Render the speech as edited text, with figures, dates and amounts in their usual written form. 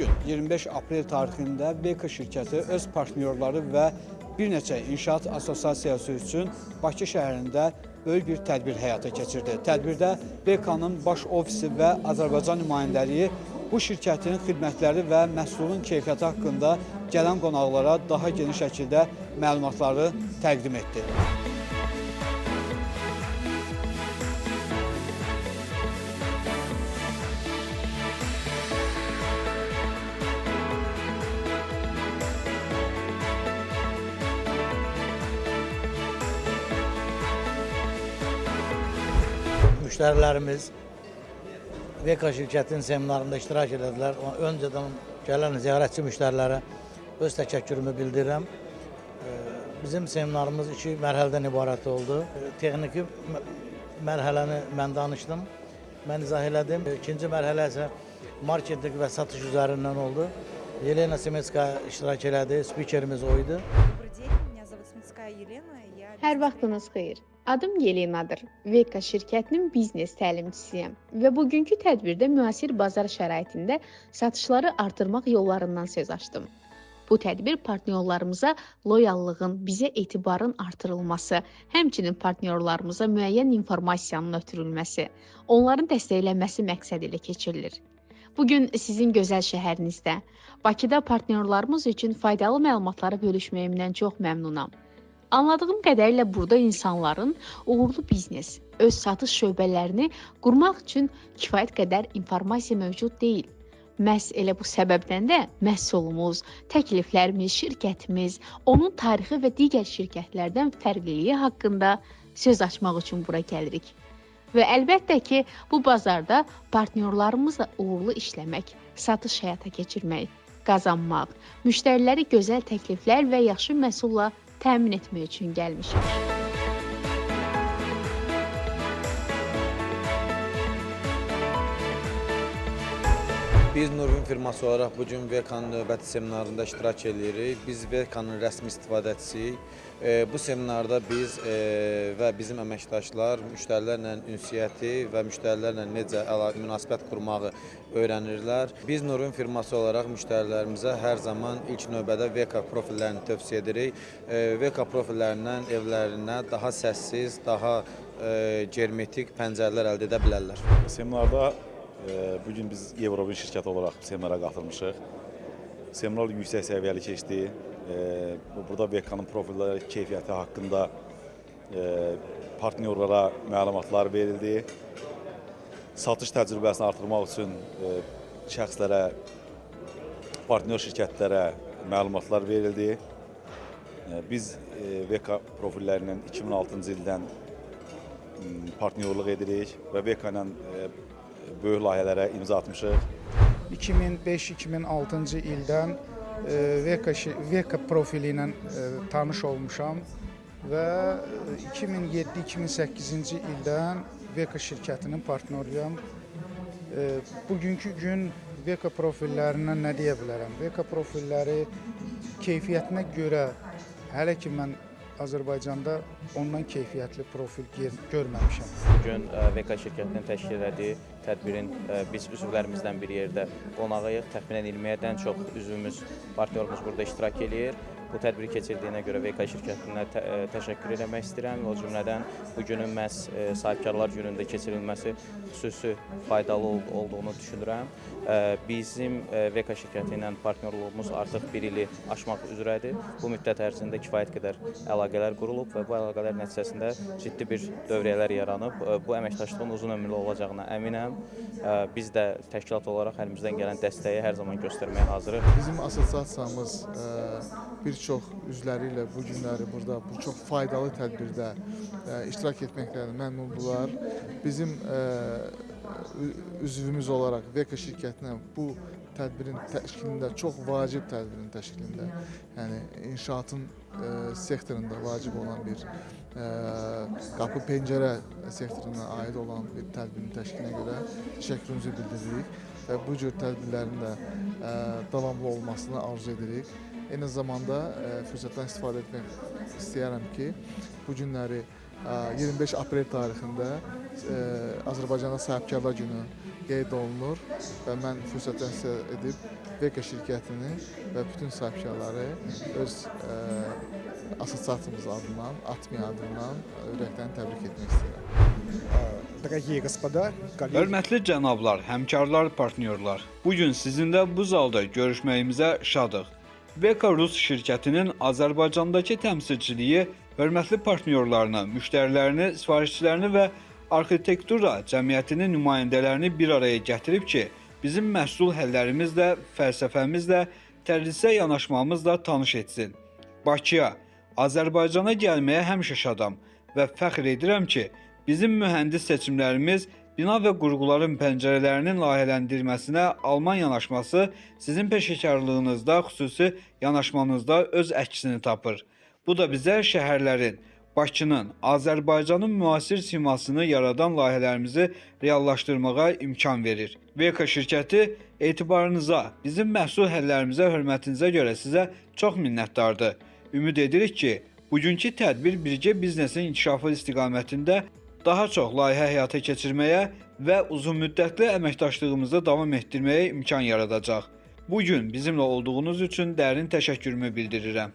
gün 25 aprel tarixində Veka şirkəti öz partnyorları və bir neçə inşaat assosiasiyası üçün Bakı şəhərində böyük bir tədbir həyata keçirdi. Tədbirdə Veka'nın baş ofisi və Azərbaycan nümayəndəliyi bu şirkətin xidmətləri və məhsulun keyfiyyəti haqqında gələn qonaqlara daha geniş şəkildə məlumatları təqdim etdi. Müşterilerimiz Veka şirketinin seminarında iştirak edildiler. Önceden gelen ziyaretçi müşterilere öz təşəkkürümü bildirirəm. Bizim seminarımız 2 mərhələdən ibarət oldu. Texniki mərhələni mən danışdım, mən izah elədim. İkinci mərhələ isə marketing və satış üzərindən oldu. Yelena Semetskaya iştirak elədi, spikerimiz oydu. Hər vaxtınız xeyir. Adım Yelena'dır. Veka şirkətinin biznes təlimçisiyəm və bugünkü tədbirdə müasir bazar şəraitində satışları artırmaq yollarından söz açdım. Bu tədbir partnyorlarımıza loyallığın, bizə etibarın artırılması, həmçinin partnyorlarımıza müəyyən informasiyanın ötürülməsi, onların dəstəklənməsi məqsədi ilə keçirilir. Bugün sizin gözəl şəhərinizdə, Bakıda partnyorlarımız üçün faydalı məlumatları bölüşməyimdən çox məmnunam. Anladığım qədərilə burada insanların uğurlu biznes, öz satış şöbələrini qurmaq üçün kifayət qədər informasiya mövcud deyil. Məhz elə bu səbəbdən də məhsulumuz, təkliflərimiz, şirkətimiz, onun tarixi və digər şirkətlərdən fərqliliyi haqqında söz açmaq üçün bura gəlirik. Və əlbəttə ki, bu bazarda partnyorlarımızla uğurlu işləmək, satış həyata keçirmək, qazanmaq, müştəriləri gözəl təkliflər və yaxşı məhsulla təmin etmək üçün gəlmişik. Biz Nurvin firması olaraq bugün Veka'nın növbəti seminarında iştirak edirik. Biz Veka'nın rəsmi istifadəçisiyik. Bu seminarda biz və bizim əməkdaşlar müştərilərlə ünsiyyəti və müştərilərlə necə münasibət qurmağı öyrənirlər. Biz Nurvin firması olaraq müştərilərimizə hər zaman ilk növbədə Veka profillərini tövsiyə edirik. Veka profillərindən evlərinə daha səssiz, daha germetik pəncərələr əldə edə bilərlər. Seminarda bugün biz Evropin şirkəti olaraq seminara qatılmışıq. Seminar yüksək səviyyəli keçdi. Burada Veka'nın profilləri keyfiyyəti haqqında partnyorlara məlumatlar verildi. Satış təcrübəsini artırmaq üçün şəxslərə, partnyor şirkətlərə məlumatlar verildi. Biz Veka profillərinin 2006-cı ildən partnyorluq edirik və Veka ilə böyük layihələrə imza atmışıq. 2005-2006-cı ildən Veka profili ilə tanış olmuşam və 2007-2008-ci ildən Veka şirkətinin partnyoruyam. Bugünkü gün Veka profillərindən nə deyə bilərəm? Veka profilləri keyfiyyətinə görə hələ ki mən Azərbaycanda ondan keyfiyyətli profil görməmişəm. Bugün Veka şirkətinin təşkil etdiyi tədbirin biz üzvlərimizdən bir yerdə qonağıyıq. Təxminən 20-dən çox üzvümüz, partnyorumuz burada iştirak edir. Bu tədbiri keçirdiyinə görə Veka şirkətinə təşəkkür etmək istəyirəm. O cümlədən bugünün məhz sahibkarlar günündə keçirilməsi xüsusi faydalı olduğunu düşünürəm. Bizim Veka şirkəti ilə partnyorluğumuz artıq 1 ili aşmaq üzrədir. Bu müddət ərzində kifayət qədər əlaqələr qurulub və bu əlaqələr nəticəsində ciddi bir dövriyyələr yaranıb. Bu əməkdaşlığın uzun ömürlü olacağına əminəm. Biz də təşkilat olaraq əlimizdən gələn dəstəyi hər zaman göstərməyə hazırıq. Bizim assosiasiyamız bir çox üzvləri ilə bu günləri burada bu çox faydalı tədbirdə iştirak etməklərini məmnundular. Bizim üzvümüz olaraq Veka şirkətinə bu tədbirin təşkilində, çox vacib tədbirin təşkilində, yəni inşaatın sektorunda vacib olan bir qapı pəncərə sektoruna aid olan bir tədbirin təşkilinə görə təşəkkürümüzü bildiririk və bu cür tədbirlərin də davamlı olmasını arzu edirik. Eyni zamanda fürsətdən istifadə etmək istəyərəm ki, bu günləri 25 aprel tarixində Azərbaycanda sahibkarlar günü qeyd olunur və mən fürsətdən istifadə edib VK şirkətini və bütün sahibkarları öz assosiasiyamız adından, ATMİ adından ürəkdən təbrik etmək istəyirəm. Дорогие господа, коллеги. Hörmətli cənablar, həmkarlar, partnyorlar. Bu gün sizinlə bu zalda görüşməyimizə şadıq. VK Rus şirkətinin Azərbaycandakı təmsilçiliyi hörmətli partnyorlarını, müştərilərini, sifarişçilərini və arxitektura cəmiyyətinin nümayəndələrini bir araya gətirib ki, bizim məhsul həllərimizlə, fəlsəfəmizlə, tərzisə yanaşmamızla tanış etsin. Bakıya, Azərbaycana gəlməyə həmişə şadam və fəxr edirəm ki, bizim mühəndis seçimlərimiz bina və qurğuların pəncərələrinin layihələndirməsinə alman yanaşması sizin peşəkarlığınızda, xüsusi yanaşmanızda öz əksini tapır. Bu da bizə şəhərlərin, Bakının, Azərbaycanın müasir simasını yaradan layihələrimizi reallaşdırmağa imkan verir. VK şirkəti etibarınıza, bizim məhsul həllərimizə, hörmətinizə görə sizə çox minnətdardır. Ümid edirik ki, bugünkü tədbir birgə biznesin inkişafı istiqamətində daha çox layihə həyata keçirməyə və uzunmüddətli əməkdaşlığımızı davam etdirməyə imkan yaradacaq. Bugün bizimlə olduğunuz üçün dərin təşəkkürümü bildirirəm.